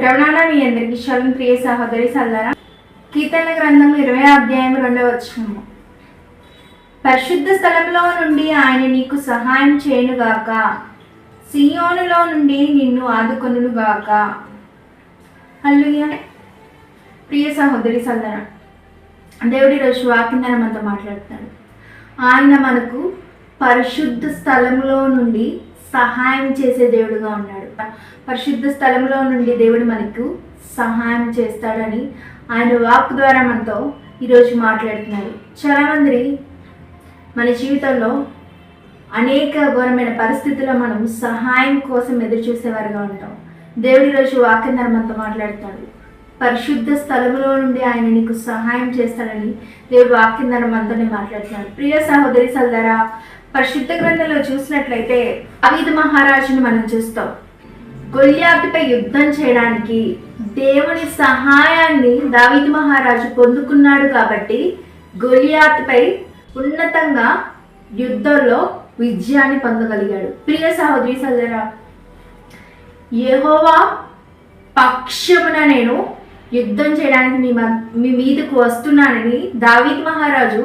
రమణాన మీ అందరికి శరణ్. ప్రియ సహోదరి సల్లారా, కీర్తన గ్రంథం 20వ అధ్యాయం 2వ వచనము. పరిశుద్ధ స్థలంలో నుండి ఆయన నీకు సహాయం చేయునుగాక, సియోనులో నుండి నిన్ను ఆదుకొనుగాక. హల్లెలూయా. ప్రియ సహోదరి సల్లారా, దేవుడి రోజు వాక్యం ద్వారా మనతో మాట్లాడుతాడు. ఆయన మనకు పరిశుద్ధ స్థలంలో నుండి సహాయం చేసే దేవుడుగా ఉన్నాడు. పరిశుద్ధ స్థలంలో నుండి దేవుడు మనకు సహాయం చేస్తాడని ఆయన వాక్ ద్వారా మనతో ఈరోజు మాట్లాడుతున్నారు. చాలామంది మన జీవితంలో అనేక ఘోరమైన పరిస్థితుల్లో మనం సహాయం కోసం ఎదురు చూసేవారుగా ఉంటాం. దేవుడి ఈరోజు వాక్యం ద్వారా మనతో మాట్లాడుతున్నాడు. పరిశుద్ధ స్థలంలో నుండి ఆయన నీకు సహాయం చేస్తాడని దేవుడు వాక్యం ద్వారా మనతోనే మాట్లాడుతున్నాడు. ప్రియ సహోదరి సల్లారా, పరిశుద్ధ గ్రంథంలో చూసినట్లయితే దావీదు మహారాజుని మనం చూస్తాం. గొల్యాతుపై యుద్ధం చేయడానికి దేవుని సహాయాన్ని దావీదు మహారాజు పొందుకున్నాడు కాబట్టి గొల్యాతుపై ఉన్నతంగా యుద్ధంలో విజయాన్ని పొందగలిగాడు. ప్రియ సహోదరి సల్లారా, యెహోవా పక్షమున నేను యుద్ధం చేయడానికి మీ మీదకు వస్తున్నానని దావీదు మహారాజు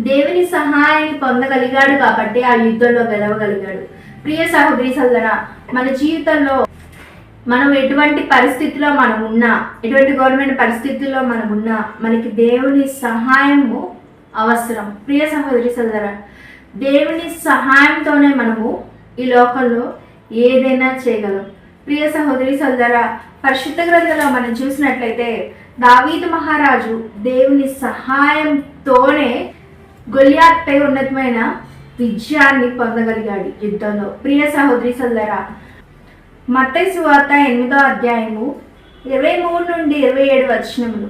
దేవుని సహాయాన్ని పొందగలిగాడు కాబట్టి ఆ యుద్ధంలో గెలవగలిగాడు. ప్రియ సహోదరి సల్లారా, మన జీవితంలో మనం ఎటువంటి పరిస్థితిలో మనం ఉన్నా, ఎటువంటి ఘోరమైన పరిస్థితుల్లో మనం ఉన్నా, మనకి దేవుని సహాయము అవసరం. ప్రియ సహోదరి సల్లారా, దేవుని సహాయంతోనే మనము ఈ లోకంలో ఏదైనా చేయగలం. ప్రియ సహోదరి సల్లారా, పరిశుద్ధ గ్రంథంలో మనం చూసినట్లయితే దావీదు మహారాజు దేవుని సహాయంతోనే గొల్యాత్పై ఉన్నతమైన విజయాన్ని పొందగలిగాడు యుద్ధంలో. ప్రియ సహోదరి సల్లారా, మత్తయి సువార్త 8వ అధ్యాయము 23 నుండి 27 వచనములు.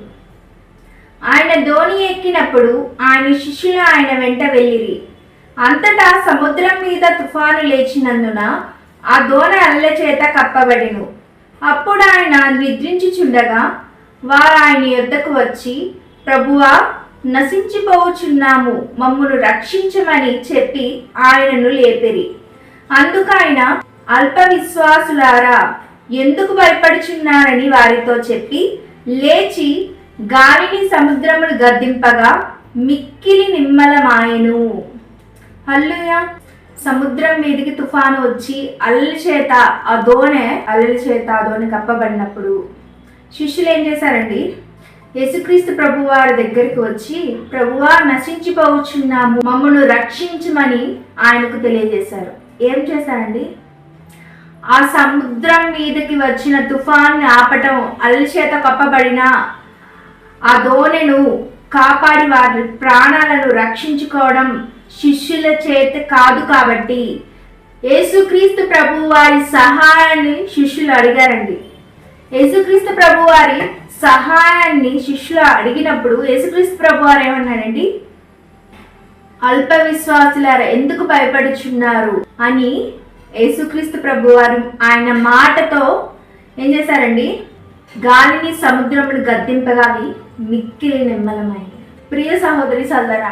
ఆయన దోణి ఎక్కినప్పుడు ఆయన శిష్యులు ఆయన వెంట వెళ్ళిరి. అంతటా సముద్రం మీద తుఫాను లేచినందున ఆ దోణి అలల చేత కప్పబడిను. అప్పుడు ఆయన నిద్రించుచుండగా వారు ఆయన యొద్దకు వచ్చి, ప్రభువా, నశించిపోవచ్చున్నాము, మమ్మును రక్షించమని చెప్పి ఆయనను లేపిరి. అందుకు ఆయన, అల్ప విశ్వాసులారా, ఎందుకు భయపడుచున్నారని వారితో చెప్పి లేచి గాలిని సముద్రమును గద్దింపగా మిక్కిలి నిమ్మలమాయెను. హల్లెలూయా. సముద్రం మీదికి తుఫాను వచ్చి అలల చేత ఆ దోణి కప్పబడినప్పుడు శిష్యులు ఏం చేశారండి? యేసుక్రీస్తు ప్రభు వారి దగ్గరికి వచ్చి, ప్రభువా, నశించిపోవచ్చున్నాము, మమ్మను రక్షించమని ఆయనకు తెలియజేశారు. ఏం చేశారండి? ఆ సముద్రం మీదకి వచ్చిన తుఫాన్ని ఆపటం, అలల చేత కప్పబడిన ఆ దోణెను కాపాడి వారి ప్రాణాలను రక్షించుకోవడం శిష్యుల చేత కాదు. కాబట్టి యేసుక్రీస్తు ప్రభు వారి సహాయాన్ని శిష్యులు అడిగారండి. యేసుక్రీస్తు ప్రభు వారి సహాయాన్ని శిష్యులు అడిగినప్పుడు యేసుక్రీస్తు ప్రభు వారు ఏమన్నారండి? అల్ప విశ్వాసులారా, ఎందుకు భయపడుచున్నారు అని యేసుక్రీస్తు ప్రభు వారు ఆయన మాటతో ఏం చేశారండి? గాలిని సముద్రమును గద్దింపగా మిక్కిలి నిమ్మలమైంది. ప్రియ సహోదరి సల్లారా,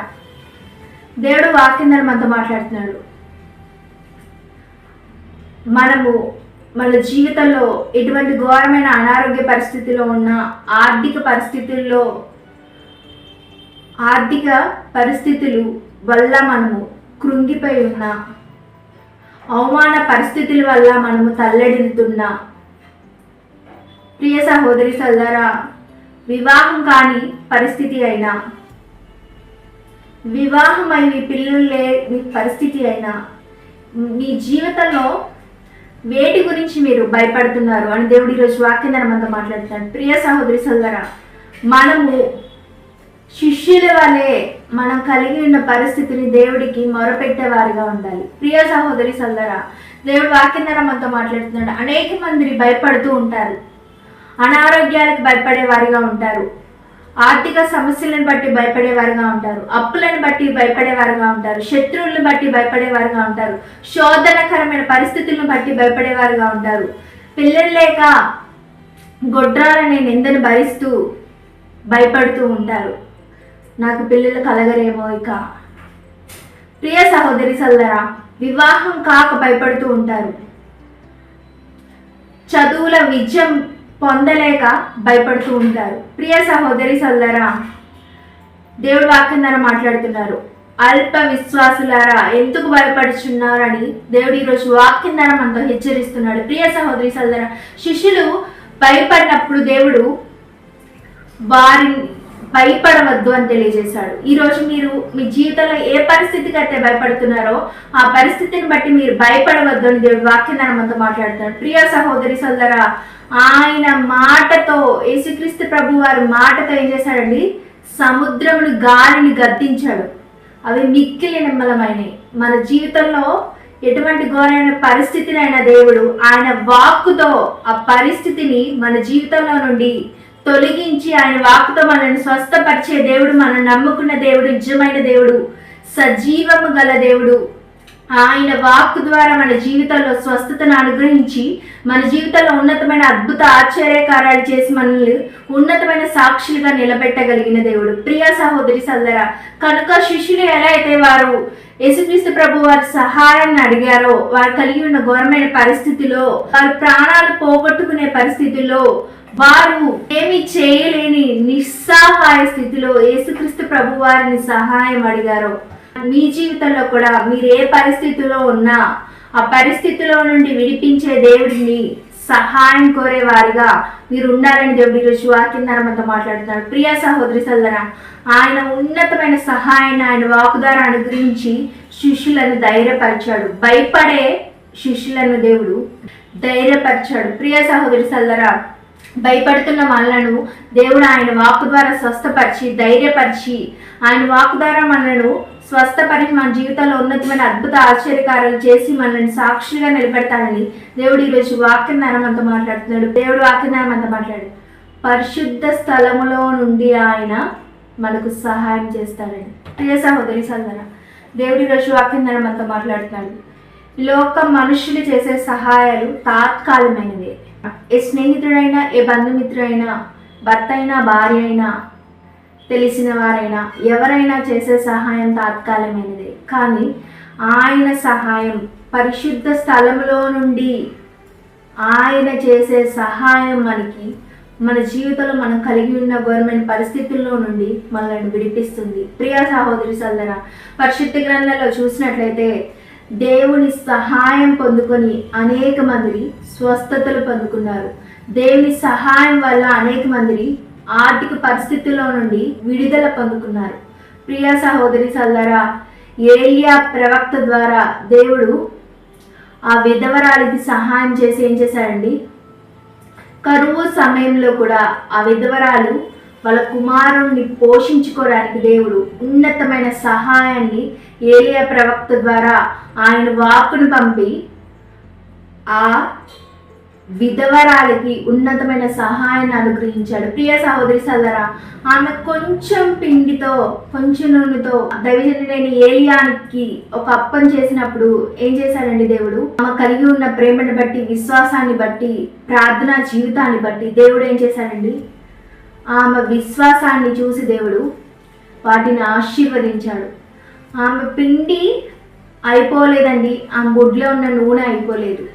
దేవుడు వాక్యం ద్వారా మనతో మాట్లాడుతున్నాడు. మనము మన జీవితంలో ఎటువంటి ఘోరమైన అనారోగ్య పరిస్థితిలో ఉన్న, ఆర్థిక పరిస్థితులు వల్ల మనము కృంగిపోయి ఉన్నా, అవమాన పరిస్థితుల వల్ల మనము తల్లడిల్లుతున్నా, ప్రియ సహోదరి సల్లారా, వివాహం కాని పరిస్థితి అయినా, వివాహమై మీ పిల్లలు లేని పరిస్థితి అయినా, మీ జీవితంలో వేటి గురించి మీరు భయపడుతున్నారు అని దేవుడి ఈరోజు వాక్యం ద్వారా మనతో మాట్లాడుతున్నాడు. ప్రియ సహోదరి సల్లారా, మనము శిష్యుల వలె మనం కలిగి ఉన్న పరిస్థితిని దేవుడికి మొరపెట్టేవారిగా ఉండాలి. ప్రియ సహోదరి సల్లారా, దేవుడు వాక్యం ద్వారా మనతో మాట్లాడుతున్నాడు. అనేక మంది భయపడుతూ ఉంటారు, అనారోగ్యాలకు భయపడేవారిగా ఉంటారు, ఆర్థిక సమస్యలను బట్టి భయపడేవారుగా ఉంటారు, అప్పులను బట్టి భయపడేవారుగా ఉంటారు, శత్రువులను బట్టి భయపడేవారుగా ఉంటారు, శోధనకరమైన పరిస్థితులను బట్టి భయపడేవారుగా ఉంటారు. పిల్లలు లేక గొడ్రాలనే నిందను భరిస్తూ భయపడుతూ ఉంటారు. నాకు పిల్లలు కలగరేమో ఇక. ప్రియ సహోదరి సల్లారా, వివాహం కాక భయపడుతూ ఉంటారు. చదువుల విజయం పొందలేక భయపడుతూ ఉంటారు. ప్రియ సహోదరి సోదరా, దేవుడు వాక్యం ద్వారా మాట్లాడుతున్నారు. అల్ప విశ్వాసులారా ఎందుకు భయపడుచున్నారు అని దేవుడు ఈరోజు వాక్యం ద్వారా మనతో హెచ్చరిస్తున్నాడు. ప్రియ సహోదరి సోదరా, శిష్యులు భయపడినప్పుడు దేవుడు వారిని భయపడవద్దు అని తెలియజేశాడు. ఈరోజు మీరు మీ జీవితంలో ఏ పరిస్థితికి అయితే భయపడుతున్నారో ఆ పరిస్థితిని బట్టి మీరు భయపడవద్దు అని దేవుడు వాక్యం ద్వారా మనతో మాట్లాడుతున్నాడు. ప్రియ సహోదరి సోదరా, ఆయన మాటతో, యేసుక్రీస్తు ప్రభు వారి మాటతో ఏం చేశాడండి? సముద్రమును గాలిని గద్దించాడు. అవి మిక్కిలి నిమ్మలమైనవి. మన జీవితంలో ఎటువంటి ఘోరమైన పరిస్థితినైనా దేవుడు ఆయన వాక్కుతో ఆ పరిస్థితిని మన జీవితంలో నుండి తొలగించి ఆయన వాక్కుతో మనల్ని స్వస్థపరిచే దేవుడు, మనం నమ్ముకున్న దేవుడు నిజమైన దేవుడు, సజీవము గల దేవుడు. ఆయన వాక్కు ద్వారా మన జీవితంలో స్వస్థతను అనుగ్రహించి మన జీవితంలో ఉన్నతమైన అద్భుత ఆశ్చర్యకార్యాలు చేసి మనల్ని ఉన్నతమైన సాక్షులుగా నిలబెట్టగలిగిన దేవుడు. ప్రియ సహోదరి సోదరా, కనుక శిష్యులు ఎలా అయితే వారు యేసుక్రీస్తు ప్రభు వారి సహాయాన్ని అడిగారో, వారు కలిగి ఉన్న ఘోరమైన పరిస్థితిలో, వారి ప్రాణాలు పోగొట్టుకునే పరిస్థితుల్లో, వారు ఏమి చేయలేని నిస్సహాయ స్థితిలో యేసుక్రీస్తు ప్రభు వారిని సహాయం అడిగారో, మీ జీవితంలో కూడా మీరు ఏ పరిస్థితిలో ఉన్నా ఆ పరిస్థితిలో నుండి విడిపించే దేవుడిని సహాయం కోరే వారిగా మీరు ఉండాలని దేవుడు ఈరోజు వాక్యం ద్వారా మనతో మాట్లాడుతున్నాడు. ప్రియ సహోదరి సోదరా, ఆయన ఉన్నతమైన సహాయాన్ని ఆయన వాక్కు ద్వారా అనుగ్రహించి శిష్యులను ధైర్యపరిచాడు. భయపడే శిష్యులను దేవుడు ధైర్యపరిచాడు. ప్రియ సహోదరి సోదరా, భయపడుతున్న మనలను దేవుడు ఆయన వాక్కు ద్వారా స్వస్థపరిచి ధైర్యపరిచి ఆయన వాక్కు ద్వారా మనలను స్వస్థపరిచి మన జీవితంలో ఉన్నతమైన అద్భుత ఆశ్చర్యకార్యాలు చేసి మనల్ని సాక్షులుగా నిలబెడతాడని దేవుడు ఈరోజు వాక్యం ద్వారా మనతో మాట్లాడుతున్నాడు. దేవుడు వాక్యం ద్వారా మనతో మాట్లాడు. పరిశుద్ధ స్థలములో నుండి ఆయన మనకు సహాయం చేస్తాడని. ప్రియ సహోదరి సోదరా, దేవుడు ఈరోజు వాక్యం ద్వారా మనతో మాట్లాడుతున్నాడు. లోక మనుషులు చేసే సహాయాలు తాత్కాలికమైనవి. ఏ స్నేహితుడైనా, ఏ బంధుమిత్రుడైనా, భర్త అయినా, భార్య అయినా, తెలిసిన వారైనా ఎవరైనా చేసే సహాయం తాత్కాలికమైనదే. కానీ ఆయన సహాయం, పరిశుద్ధ స్థలంలో నుండి ఆయన చేసే సహాయం మనకి మన జీవితంలో మనం కలిగి ఉన్న ఘోరమైన పరిస్థితుల్లో నుండి మనల్ని విడిపిస్తుంది. ప్రియ సహోదరి సోదరా, పరిశుద్ధ గ్రంథంలో చూసినట్లయితే దేవుని సహాయం పొందుకొని అనేక మంది స్వస్థతలు పొందుకున్నారు. దేవుని సహాయం వల్ల అనేక మంది ఆర్థిక పరిస్థితుల్లో నుండి విడుదల పొందుకున్నారు. ప్రియ సహోదరి సోదరా, ఏలియా ప్రవక్త ద్వారా దేవుడు ఆ విధవరాలికి సహాయం చేసి ఏం చేశాడండి? కరువు సమయంలో కూడా ఆ విధవరాలు వాళ్ళ కుమారుణ్ణి పోషించుకోవడానికి దేవుడు ఉన్నతమైన సహాయాన్ని ఏలియా ప్రవక్త ద్వారా ఆయన వాక్కును పంపి ఆ విధవరాలికి ఉన్నతమైన సహాయాన్ని అనుగ్రహించాడు. ప్రియ సహోదరి సోదరా, ఆమె కొంచెం పిండితో, కొంచెం నూనెతో దైవజనుడైన ఏలియాకి ఒక అప్పం చేసినప్పుడు ఏం చేశాడండి దేవుడు? ఆమె కలిగి ఉన్న ప్రేమను బట్టి, విశ్వాసాన్ని బట్టి, ప్రార్థనా జీవితాన్ని బట్టి దేవుడు ఏం చేశాడండి? ఆమె విశ్వాసాన్ని చూసి దేవుడు వాటిని ఆశీర్వదించాడు. ఆమె పిండి అయిపోలేదండి, ఆమె గుడ్లో ఉన్న నూనె అయిపోలేదు.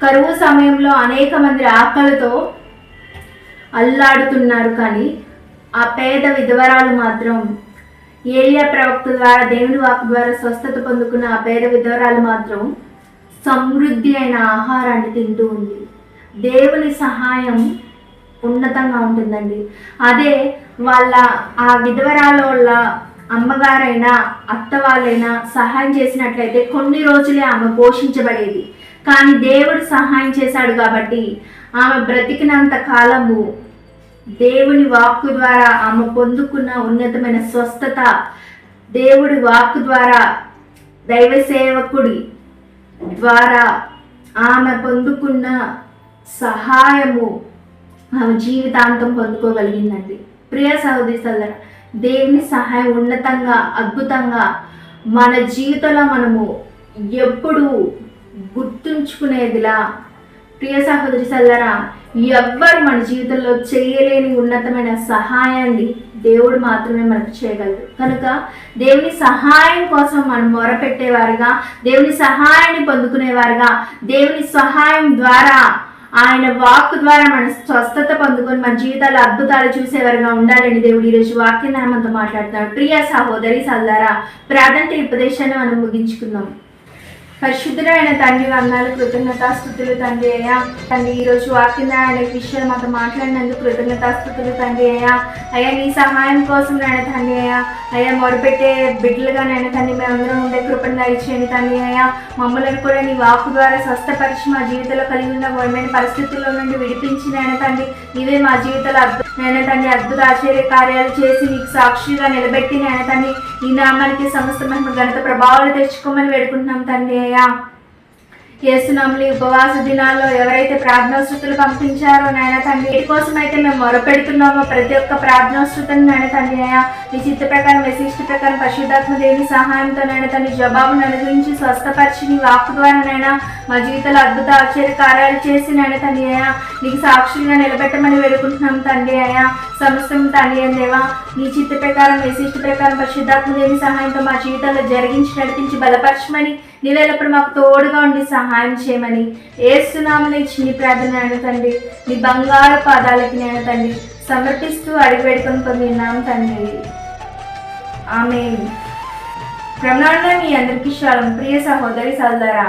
కరువు సమయంలో అనేక మంది ఆకలితో అల్లాడుతున్నారు. కానీ ఆ పేద విధవరాలు మాత్రం ఏలియా ప్రవక్త ద్వారా, దేవుని వాక్కు ద్వారా స్వస్థత పొందుకున్న ఆ పేద విధవరాలు మాత్రం సమృద్ధి అయిన ఆహారాన్ని తింటూ ఉంది. దేవుని సహాయం ఉన్నతంగా ఉంటుందండి. అదే వాళ్ళ ఆ విధవరాల వాళ్ళ అమ్మగారైనా, అత్త వాళ్ళైనా సహాయం చేసినట్లయితే కొన్ని రోజులే ఆమె పోషించబడేది. కానీ దేవుడు సహాయం చేశాడు కాబట్టి ఆమె బ్రతికినంత కాలము దేవుని వాక్కు ద్వారా ఆమె పొందుకున్న ఉన్నతమైన స్వస్థత, దేవుడి వాక్కు ద్వారా, దైవ సేవకుడి ద్వారా ఆమె పొందుకున్న సహాయము ఆమె జీవితాంతం పొందుకోగలిగిందండి. ప్రియ సహోదరి సోదరా, దేవుని సహాయం ఉన్నతంగా, అద్భుతంగా మన జీవితంలో మనము ఎప్పుడు గుర్తుంచుకునేదిలా. ప్రియ సహోదరి సోదరా, ఎవ్వరు మన జీవితంలో చేయలేని ఉన్నతమైన సహాయాన్ని దేవుడు మాత్రమే మనకు చేయగలరు. కనుక దేవుని సహాయం కోసం మనం మొరపెట్టేవారుగా, దేవుని సహాయాన్ని పొందుకునేవారుగా, దేవుని సహాయం ద్వారా ఆయన వాక్ ద్వారా మన స్వస్థత పొందుకొని మన జీవితాలు అద్భుతాలు చూసేవారుగా ఉండాలని దేవుడు ఈరోజు వాక్యాన్ని మనతో మాట్లాడుతున్నాడు. ప్రియ సహోదరి సల్లారా, ప్రార్థన ఉపదేశాన్ని మనం ముగించుకుందాం. పరిశుద్ధుడైన తండ్రి, వందనాలు, కృతజ్ఞతాస్తుతులు తండ్రి అయ్యా. తండ్రి ఈరోజు వాక్యం అనేక విషయాలు మాతో మాట్లాడినందుకు కృతజ్ఞతాస్తుతులు తండ్రి అయ్యా. అయ్యా నీ సహాయం కోసం నాయన తండ్రి అయ్యా. అయ్యా మొరపెట్టే బిడ్డలుగా నాయన తండ్రి మేమందరం ఉండే కృపను దయచేయండి తండ్రి అయ్యా. మమ్మల్ని కూడా నీ వాక్కు ద్వారా స్వస్థపరిచి మా జీవితంలో కలిగి ఉన్న ఘోరమైన పరిస్థితుల్లో నుండి విడిపించి నాయన తండ్రి నీవే మా జీవితంలో నాయన తండ్రి అద్భుత ఆశ్చర్య కార్యాలు చేసి నీకు సాక్షిగా నిలబెట్టి నాయన తండ్రి ఈ నామానికి సమస్త మహిమ ఘనత ప్రభావాలు తెచ్చుకోమని వేడుకుంటున్నాం తండ్రి అయ్యా. యేసునామములో ఉపవాస దినాల్లో ఎవరైతే ప్రార్థనోస్తుతులు పంపించారో నాయన తండ్రి, వీటి కోసం అయితే మేము మొరపెడుతున్నామో ప్రతి ఒక్క ప్రార్థనోస్తుతులను నాయన తండ్రి అయ్యా నీ చిత్త ప్రకారం విశిష్ట ప్రకారం పరిశుద్ధాత్మ దేవుని సహాయంతో నాయన తండ్రి జవాబును అనుగ్రహించి స్వస్థపరిచి నీ వాక్కు ద్వారా నాయన మా జీవితంలో అద్భుత ఆశ్చర్య కార్యాలు చేసి నాయన తండ్రి అయ్యా నీకు సాక్షులుగా నిలబెట్టమని వేడుకుంటున్నాం తండ్రి అయ్యా. సమస్తం తండ్రి దేవా నీ చిత్త ప్రకారం విశిష్ట ప్రకారం పరిశుద్ధాత్మ దేవుని సహాయంతో మా జీవితాల్లో జరిగించి నడిపించి బలపరచమని నీవేళప్పుడు మాకు తోడుగా ఉండి సహాయం చేయమని యేసునామములో ఇచ్చి ప్రార్థన నాయన తండ్రి నీ బంగారు పాదాలకి నాయన తండ్రి సమర్పిస్తూ అడిగి వేడుకొని పొందినాం తండ్రి. ఆమేన్. ప్రణాళిక మీ అందరికీ శాలం. ప్రియ సహోదరి సల్లారా.